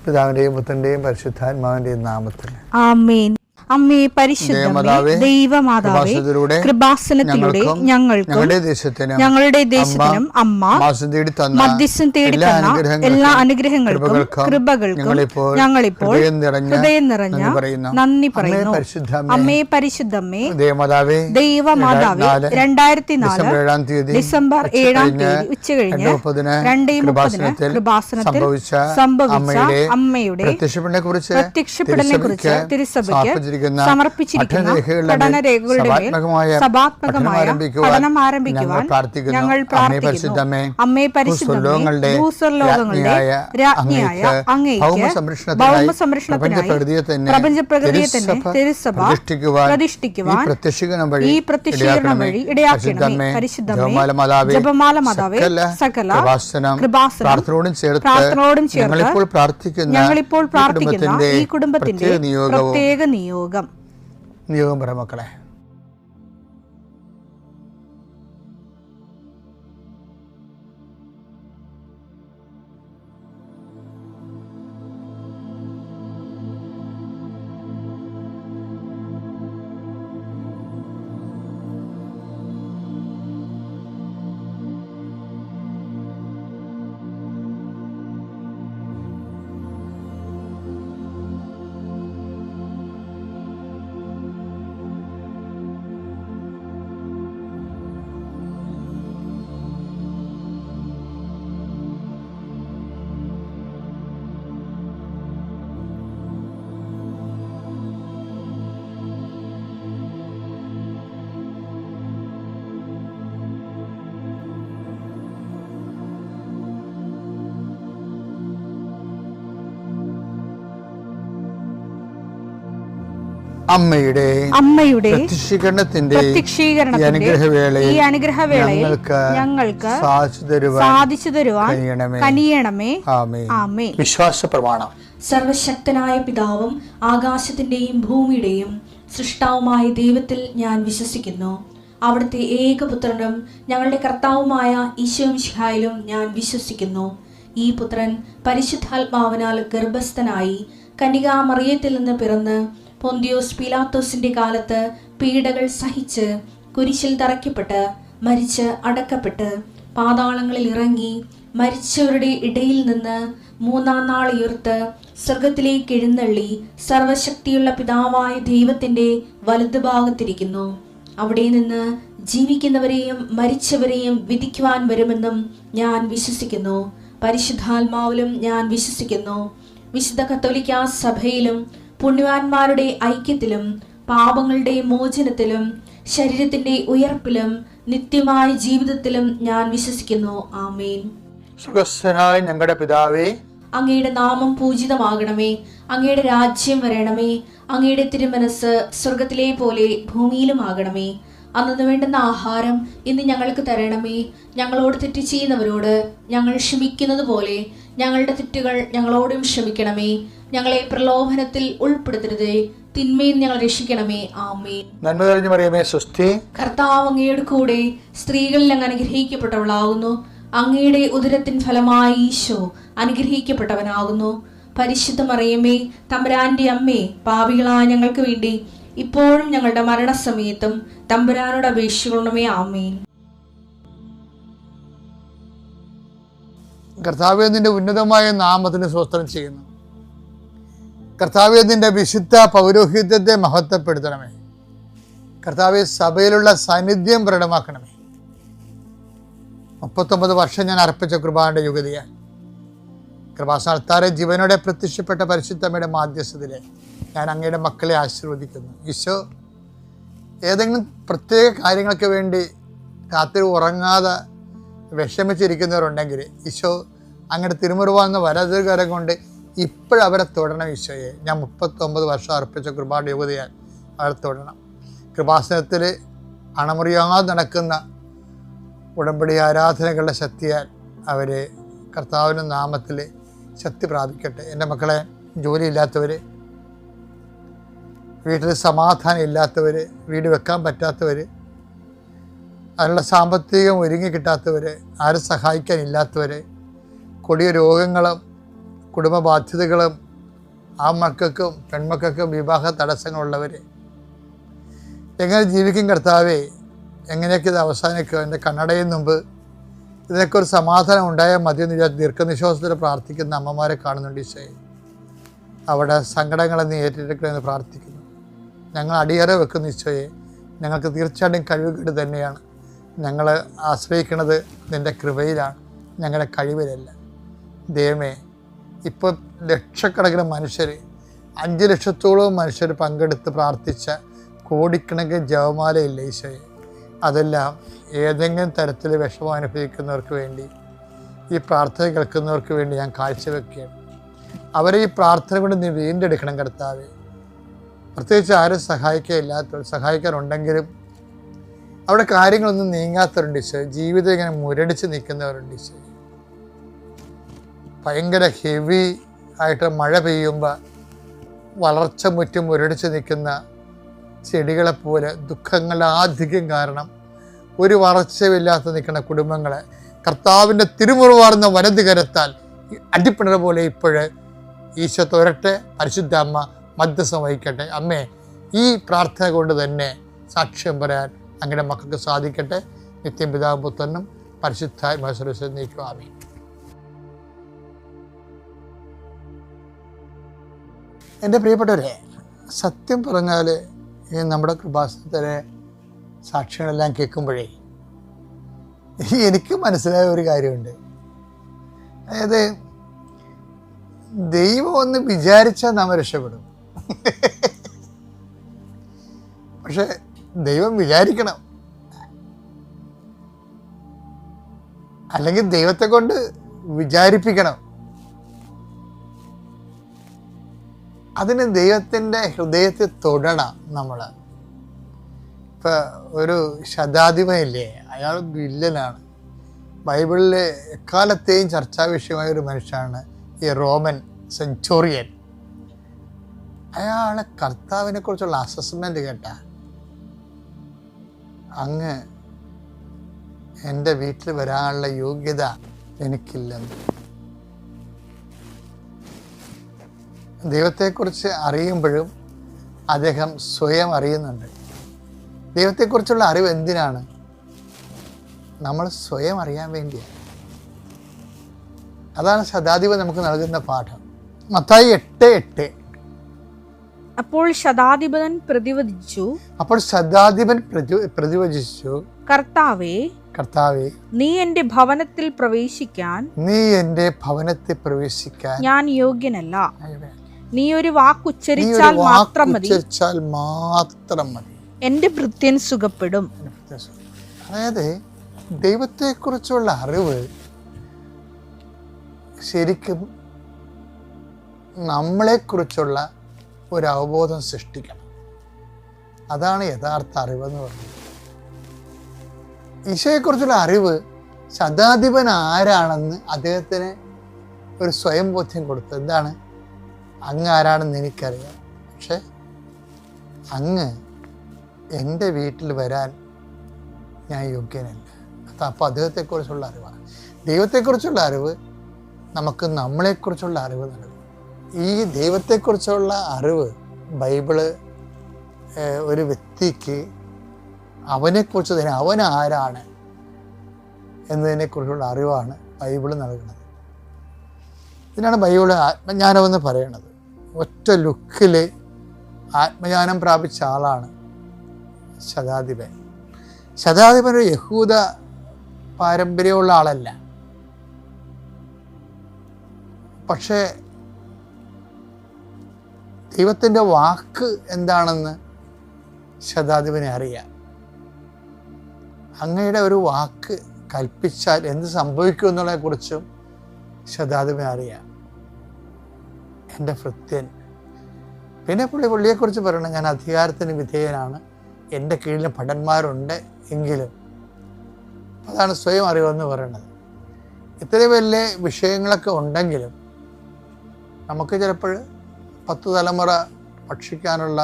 പിതാവിന്റെയും പുത്രന്റെയും പരിശുദ്ധാത്മാവിന്റെയും നാമത്തിൽ ആമേൻ. അമ്മേ പരിശുദ്ധമേ, ദൈവമാതാവേ, കൃപാസനത്തിലൂടെ ഞങ്ങൾക്കും ഞങ്ങളുടെ ദേശത്തിനും അമ്മ മധ്യസ്ഥം തേടിത്തന്ന എല്ലാ അനുഗ്രഹങ്ങൾക്കും കൃപകൾക്കും ഞങ്ങളിപ്പോൾ ഹൃദയം നിറഞ്ഞ നന്ദി പറയുന്നു. അമ്മേ പരിശുദ്ധമേ, ദൈവമാതാവേ, 2004 ഡിസംബർ 7 ഉച്ചകഴിഞ്ഞ് 2:30 കൃപാസനത്തിൽ സംഭവിച്ച അമ്മയുടെ പ്രത്യക്ഷപ്പെടലിനെ കുറിച്ച് തിരുസഭയ്ക്ക് സമർപ്പിച്ചിരിക്കുന്ന പഠനരേഖകളുടെ മേൽ സഭാത്മകമായ പഠനം ആരംഭിക്കുവാൻ ഞങ്ങൾ പ്രാർത്ഥിക്കുന്നു. അമ്മേ പരിശുദ്ധമേ, ഭൂസ്വർലോകങ്ങളുടെ രാജ്ഞിയായ അങ്ങേയ്ക്ക് ഭൗമസംരക്ഷണത്തിനായി പ്രപഞ്ചപ്രകൃതിയെ തന്നെ തിരുസഭ പ്രതിഷ്ഠിക്കുവാൻ ഈ പ്രത്യക്ഷീകരണം വഴി ഇടയാക്കണമേ. പരിശുദ്ധമേ, ജപമാല മാതാവേ, സകല കൃപാസനം പ്രാർത്ഥനയോടും ചേർത്ത് ഞങ്ങളിപ്പോൾ പ്രാർത്ഥിക്കുന്ന ഈ കുടുംബത്തിന്റെ പ്രത്യേക നിയോഗം പറ മക്കളെ. അമ്മയുടെ പ്രത്യക്ഷീകരണത്തിന്റെ ഈ അനുഗ്രഹവേളയിൽ ഞങ്ങൾക്ക് സാധിച്ചു തരുവാൻ കനിയണമേ. ആമേൻ. വിശ്വാസ പ്രമാണം. സർവശക്തനായ പിതാവും ആകാശത്തിന്റെയും ഭൂമിയുടെയും സൃഷ്ടാവുമായ ദൈവത്തിൽ ഞാൻ വിശ്വസിക്കുന്നു. അവിടുത്തെ ഏകപുത്രനും ഞങ്ങളുടെ കർത്താവുമായ ഈശോ മിശിഹായിലും ഞാൻ വിശ്വസിക്കുന്നു. ഈ പുത്രൻ പരിശുദ്ധാത്മാവിനാൽ ഗർഭസ്ഥനായി കന്യകാമറിയത്തിൽ നിന്ന് പിറന്ന് പൊന്തിയോസ് പീലാത്തോസിന്റെ കാലത്ത് പീഡകൾ സഹിച്ച് കുരിശിൽ തറയ്ക്കപ്പെട്ട് മരിച്ച് അടക്കപ്പെട്ട് പാതാളങ്ങളിൽ ഇറങ്ങി മരിച്ചവരുടെ ഇടയിൽ നിന്ന് 3-ാം നാൾ ഉയർത്ത് സ്വർഗത്തിലേക്ക് എഴുന്നള്ളി സർവശക്തിയുള്ള പിതാവായ ദൈവത്തിന്റെ വലതുഭാഗത്തിരിക്കുന്നു. അവിടെ നിന്ന് ജീവിക്കുന്നവരെയും മരിച്ചവരെയും വിധിക്കുവാൻ വരുമെന്നും ഞാൻ വിശ്വസിക്കുന്നു. പരിശുദ്ധാത്മാവിലും ഞാൻ വിശ്വസിക്കുന്നു. വിശുദ്ധ കത്തോലിക്കാ സഭയിലും പുണ്യവാന്മാരുടെ ഐക്യത്തിലും പാപങ്ങളുടെ മോചനത്തിലും ശരീരത്തിന്റെ ഉയർപ്പിലും നിത്യമായ ജീവിതത്തിലും ഞാൻ വിശ്വസിക്കുന്നു. ആമേൻ. സുഖസ്ഥനായ ഞങ്ങളുടെ പിതാവേ, അങ്ങയുടെ നാമം പൂജിതമാകണമേ. അങ്ങയുടെ രാജ്യം വരണമേ. അങ്ങയുടെ തിരുമനസ് സ്വർഗത്തിലെ പോലെ ഭൂമിയിലും ആകണമേ. അന്നു വേണ്ടുന്ന ആഹാരം ഇന്ന് ഞങ്ങൾക്ക് തരണമേ. ഞങ്ങളോട് തെറ്റ് ചെയ്യുന്നവരോട് ഞങ്ങൾ ക്ഷമിക്കുന്നത് പോലെ ഞങ്ങളുടെ തെറ്റുകൾ ഞങ്ങളോടും ക്ഷമിക്കണമേ. ഞങ്ങളെ പ്രലോഭനത്തിൽ ഉൾപ്പെടുത്തരുതേ, തിന്മയിൽ ഞങ്ങൾ രക്ഷിക്കണമേ. ആമേൻ. നന്മ നിറഞ്ഞ മറിയമേ, സ്വസ്തി. കർത്താവ് അങ്ങയുടെ കൂടെ സ്ത്രീകളിൽ അങ്ങ് അനുഗ്രഹിക്കപ്പെട്ടവളാകുന്നു. അങ്ങയുടെ ഉദരത്തിൻ ഫലമായി ഈശോ അനുഗ്രഹിക്കപ്പെട്ടവനാകുന്നു. പരിശുദ്ധ മറിയമേ, തമ്പുരാന്റെ അമ്മേ, പാപികളായ ഞങ്ങൾക്ക് വേണ്ടി ഇപ്പോഴും ഞങ്ങളുടെ മരണസമയത്തും തമ്പുരാനോട് അപേക്ഷിക്കണമേ. ആമേൻ. കർത്താവേ, നിന്റെ ഉന്നതമായ നാമത്തിന് സ്തോത്രം ചെയ്യുന്നു. കർത്താവേ, നിന്റെ വിശുദ്ധ പൗരോഹിത്യത്തെ മഹത്വപ്പെടുത്തണമേ. കർത്താവേ, സഭയിലുള്ള സാന്നിധ്യം പ്രകടമാക്കണമേ. 39 വർഷം ഞാൻ അർപ്പിച്ച കൃപാന്റെ യുഗതിയാൽ കൃപാസ്ഥാനത്താറെ ജീവനോടെ പ്രത്യക്ഷപ്പെട്ട പരിശുദ്ധമ്മയുടെ മാധ്യസ്ഥതയിലെ ഞാൻ അങ്ങയുടെ മക്കളെ ആശീർവദിക്കുന്നു. ഈശോ, ഏതെങ്കിലും പ്രത്യേക കാര്യങ്ങൾക്ക് വേണ്ടി രാത്രി ഉറങ്ങാതെ വിഷമിച്ചിരിക്കുന്നവരുണ്ടെങ്കിൽ ഈശോ അങ്ങയുടെ തിരുമുറുവാന്ന് വലതുകരം കൊണ്ട് ഇപ്പോഴവരെ തൊടണം. ഈശോയെ, ഞാൻ 39 വർഷം അർപ്പിച്ച കൃപാന്റെ യുഗതിയാൽ അവരെ തൊടണം. കൃപാസനത്തിൽ അണമുറിയാതെ നടക്കുന്ന ഉടമ്പടി ആരാധനകളുടെ ശക്തിയാൽ അവരെ കർത്താവിൻ്റെ നാമത്തിൽ ശക്തി പ്രാപിക്കട്ടെ. എൻ്റെ മക്കളെ, ജോലിയില്ലാത്തവർ, വീട്ടിൽ സമാധാനം ഇല്ലാത്തവർ, വീട് വെക്കാൻ പറ്റാത്തവർ, അതിനുള്ള സാമ്പത്തികം ഒരുങ്ങി കിട്ടാത്തവർ, ആരും സഹായിക്കാനില്ലാത്തവർ, കൊടിയ രോഗങ്ങളും കുടുംബ ബാധ്യതകളും ആ മക്കൾക്കും പെൺമക്കൾക്കും വിവാഹ തടസ്സങ്ങളുള്ളവർ എങ്ങനെ ജീവിക്കും കർത്താവേ, എങ്ങനെയൊക്കെ ഇത് അവസാനിക്കുക? എൻ്റെ കണ്ണടയിൽ മുമ്പ് ഇതിനൊക്കെ ഒരു സമാധാനം ഉണ്ടായാൽ മതിയെന്ന് വിചാരിച്ച് ദീർഘനിശ്വാസത്തിൽ പ്രാർത്ഥിക്കുന്ന അമ്മമാരെ കാണുന്നുണ്ട് ഈശോയെ. അവിടെ സങ്കടങ്ങളെ നീ ഏറ്റെടുക്കണമെന്ന് പ്രാർത്ഥിക്കുന്നു. ഞങ്ങൾ അടിയറ വെക്കുന്ന ഈശോയെ, ഞങ്ങൾക്ക് തീർച്ചയായിട്ടും കഴിവുകേട് തന്നെയാണ്. ഞങ്ങൾ ആശ്രയിക്കുന്നത് നിൻ്റെ കൃപയിലാണ്, ഞങ്ങളുടെ കഴിവിലല്ല. ദൈവമേ, ഇപ്പോൾ ലക്ഷക്കണക്കിന് മനുഷ്യർ, 5 ലക്ഷത്തോളം മനുഷ്യർ പങ്കെടുത്ത് പ്രാർത്ഥിച്ച കോടിക്കണക്കിന് ജപമാലയില്ല ഈശോയെ. അതെല്ലാം ഏതെങ്കിലും തരത്തിൽ വിഷമം അനുഭവിക്കുന്നവർക്ക് വേണ്ടി, ഈ പ്രാർത്ഥന കേൾക്കുന്നവർക്ക് വേണ്ടി ഞാൻ കാഴ്ചവെക്കുകയാണ്. അവരെ ഈ പ്രാർത്ഥന കൊണ്ട് നീ വീണ്ടെടുക്കണം കർത്താവേ. പ്രത്യേകിച്ച് ആരും സഹായിക്കാനുണ്ടെങ്കിലും അവിടെ കാര്യങ്ങളൊന്നും നീങ്ങാത്തവരുണ്ട് ഈശോയെ. ജീവിതം ഇങ്ങനെ മുരടിച്ച് നിൽക്കുന്നവരുണ്ട് ഈശോയെ. ഭയങ്കര ഹെവി ആയിട്ട് മഴ പെയ്യുമ്പോൾ വളർച്ച മുറ്റും മുരടിച്ച് നിൽക്കുന്ന ചെടികളെപ്പോലെ ദുഃഖങ്ങളുടെ ആധിക്യം കാരണം ഒരു വളർച്ചയില്ലാത്ത നിൽക്കുന്ന കുടുംബങ്ങളെ കർത്താവിൻ്റെ തിരുമുറിവാർന്ന വലത് കരത്താൽ അടിപ്പിണർ പോലെ ഇപ്പോഴ് ഈശോ തോരട്ടെ. പരിശുദ്ധ അമ്മ മധ്യസ്ഥം വഹിക്കട്ടെ. അമ്മേ, ഈ പ്രാർത്ഥന കൊണ്ട് തന്നെ സാക്ഷ്യം പറയാൻ അങ്ങയുടെ മക്കൾക്ക് സാധിക്കട്ടെ. നിത്യം പിതാവും പുത്രനും പരിശുദ്ധാത്മാവിനെ നീക്കുക. ആമേൻ. എൻ്റെ പ്രിയപ്പെട്ടവരെ, സത്യം പറഞ്ഞാൽ ഈ നമ്മുടെ കൃപാസനത്തിലെ സാക്ഷ്യങ്ങളെല്ലാം കേൾക്കുമ്പോഴേ എനിക്ക് മനസ്സിലായ ഒരു കാര്യമുണ്ട്. അതായത് ദൈവം ഒന്ന് വിചാരിച്ചാൽ നാം രക്ഷപ്പെടും. പക്ഷെ ദൈവം വിചാരിക്കണം, അല്ലെങ്കിൽ ദൈവത്തെ കൊണ്ട് വിചാരിപ്പിക്കണം. അതിന് ദൈവത്തിൻ്റെ ഹൃദയത്തെ തൊടണം നമ്മൾ. ഇപ്പം ഒരു ശതാധിപനില്ലേ, അയാൾ വില്ലനാണ്. ബൈബിളിൽ എക്കാലത്തെയും ചർച്ചാ വിഷയമായ ഒരു മനുഷ്യനാണ് ഈ റോമൻ സെഞ്ചുറിയൻ. അയാളെ കർത്താവിനെ കുറിച്ചുള്ള അസസ്മെൻ്റ് കേട്ടാൽ, അങ്ങ് എൻ്റെ വീട്ടിൽ വരാനുള്ള യോഗ്യത എനിക്കില്ലെന്ന്. ദൈവത്തെക്കുറിച്ച് അറിയുമ്പോഴും അദ്ദേഹം സ്വയം അറിയുന്നുണ്ട്. ദൈവത്തെക്കുറിച്ചുള്ള അറിവ് എന്തിനാണ്? നമ്മൾ സ്വയം അറിയാൻ വേണ്ടിയാണ്. അതാണ് ശതാധിപൻ നമുക്ക് നൽകുന്ന പാഠം. മത്തായി 8:8. അപ്പോൾ ശതാധിപൻ പ്രതിവചിച്ചു, കർത്താവേ, നീ എന്റെ ഭവനത്തിൽ പ്രവേശിക്കാൻ ഞാൻ യോഗ്യനല്ല. നീ ഒരു വാക്കുച്ചരിച്ചാൽ മാത്രം മതി, എന്റെ ഭൃത്യൻ സുഖപ്പെടും. അതായത് ദൈവത്തെക്കുറിച്ചുള്ള അറിവ് ശരിക്കും നമ്മളെക്കുറിച്ചുള്ള ഒരു അവബോധം സൃഷ്ടിക്കണം. അതാണ് യഥാർത്ഥ അറിവെന്ന് പറയുന്നത്. ഈശോയെക്കുറിച്ചുള്ള അറിവ് ശതാധിപൻ ആരാണെന്ന് അദ്ദേഹത്തിന് ഒരു സ്വയം ബോധ്യം കൊടുത്തു. എന്താണ്? അങ്ങ് ആരാണെന്ന് എനിക്കറിയാം, പക്ഷെ അങ്ങ് എൻ്റെ വീട്ടിൽ വരാൻ ഞാൻ യോഗ്യനല്ല. അപ്പോൾ അദ്ദേഹത്തെക്കുറിച്ചുള്ള അറിവാണ്. ദൈവത്തെക്കുറിച്ചുള്ള അറിവ് നമുക്ക് നമ്മളെക്കുറിച്ചുള്ള അറിവ് നൽകും. ഈ ദൈവത്തെക്കുറിച്ചുള്ള അറിവ് ബൈബിള് ഒരു വ്യക്തിക്ക് അവനെക്കുറിച്ച് തന്നെ, അവൻ ആരാണ് എന്നതിനെക്കുറിച്ചുള്ള അറിവാണ് ബൈബിള് നൽകുന്നത്. ഇതിനാണ് ബൈബിള് ആത്മജ്ഞാനമെന്ന് പറയുന്നത്. ഒറ്റ ലുക്കിൽ ആത്മജ്ഞാനം പ്രാപിച്ച ആളാണ് ശതാധിപൻ. ശതാധിപൻ ഒരു യഹൂദ പാരമ്പര്യമുള്ള ആളല്ല, പക്ഷേ ദൈവത്തിൻ്റെ വാക്ക് എന്താണെന്ന് ശതാധിപനെ അറിയാം. അങ്ങയുടെ ഒരു വാക്ക് കൽപ്പിച്ചാൽ എന്ത് സംഭവിക്കും എന്നുള്ളതിനെക്കുറിച്ചും ശതാധിപനെ അറിയാം. എൻ്റെ ഭൃത്യൻ. പിന്നെ പുള്ളിയെക്കുറിച്ച് പറയണം, ഞാൻ അധികാരത്തിന് വിധേയനാണ്, എൻ്റെ കീഴിൽ ഭടന്മാരുണ്ട് എങ്കിലും. അതാണ് സ്വയം അറിവെന്ന് പറയുന്നത്. ഇത്രയും വലിയ വിഷയങ്ങളൊക്കെ ഉണ്ടെങ്കിലും നമുക്ക് ചിലപ്പോൾ 10 തലമുറ ഭക്ഷിക്കാനുള്ള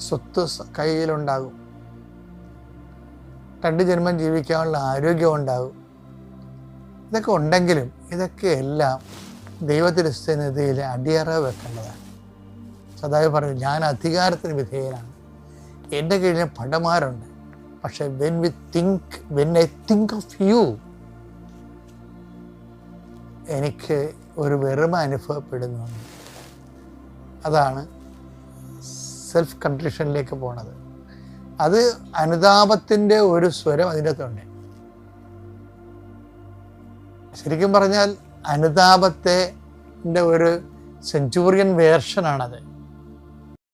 സ്വത്ത് കയ്യിലുണ്ടാകും, 2 ജന്മം ജീവിക്കാനുള്ള ആരോഗ്യം ഉണ്ടാകും. ഇതൊക്കെ ഉണ്ടെങ്കിലും ഇതൊക്കെ എല്ലാം ദൈവത്തിരുസ്ഥിതിയിൽ അടിയറ വെക്കേണ്ടതാണ്. സദാവ് പറഞ്ഞു, ഞാൻ അധികാരത്തിന് വിധേയനാണ്, എൻ്റെ കീഴിൽ ഭടന്മാരുണ്ട്, പക്ഷെ when I think of you, എനിക്ക് ഒരു വെറുമ അനുഭവപ്പെടുന്നുണ്ട്. അതാണ് സെൽഫ് കൺട്രിഷനിലേക്ക് പോണത്. അത് അനുതാപത്തിൻ്റെ ഒരു സ്വരം അതിൻ്റെ അകത്തുണ്ട്. ശരിക്കും പറഞ്ഞാൽ അനുതാപത്തിൻ്റെ ഒരു സെഞ്ചൂറിയൻ വേർഷനാണത്.